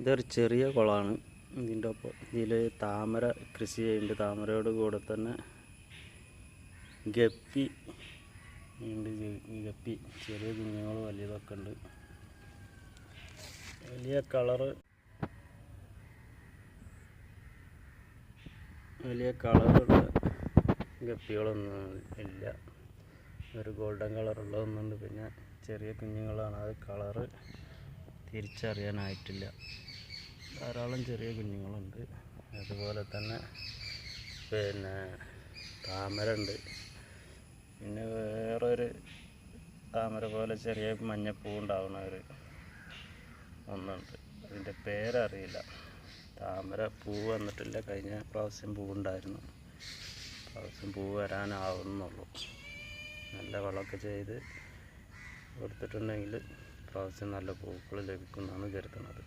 ഇതൊരു ചെറിയ കുളമാണ്. ഇതിൻ്റെ ഒപ്പം ഇതിൽ താമര കൃഷി ചെയ്യുന്നുണ്ട്. താമരയോട് കൂടെ തന്നെ ഗപ്പി ഉണ്ട്. ഗപ്പി ചെറിയ കുഞ്ഞുങ്ങൾ വലിയതൊക്കെ ഉണ്ട്. വലിയ കളറുള്ള ഗപ്പികളൊന്നും ഇല്ല. ഒരു ഗോൾഡൻ കളറുള്ളതൊന്നുണ്ട്. പിന്നെ ചെറിയ കുഞ്ഞുങ്ങളാണ്. അത് കളറ് തിരിച്ചറിയാനായിട്ടില്ല. ധാരാളം ചെറിയ കുഞ്ഞുങ്ങളുണ്ട്. അതുപോലെ തന്നെ പിന്നെ താമര ഉണ്ട്. പിന്നെ വേറൊരു താമര പോലെ ചെറിയ മഞ്ഞപ്പൂ ഉണ്ടാവുന്ന ഒന്നുണ്ട്. അതിൻ്റെ പേരറിയില്ല. താമര പൂ വന്നിട്ടില്ല. കഴിഞ്ഞ പ്രാവശ്യം പൂവുണ്ടായിരുന്നു. പ്രാവശ്യം പൂ വരാനാവുന്നുള്ളൂ. നല്ല വളമൊക്കെ ചെയ്ത് കൊടുത്തിട്ടുണ്ടെങ്കിൽ പ്രാവശ്യം നല്ല പൂക്കൾ ലഭിക്കുമെന്നാണ് കരുതുന്നത്.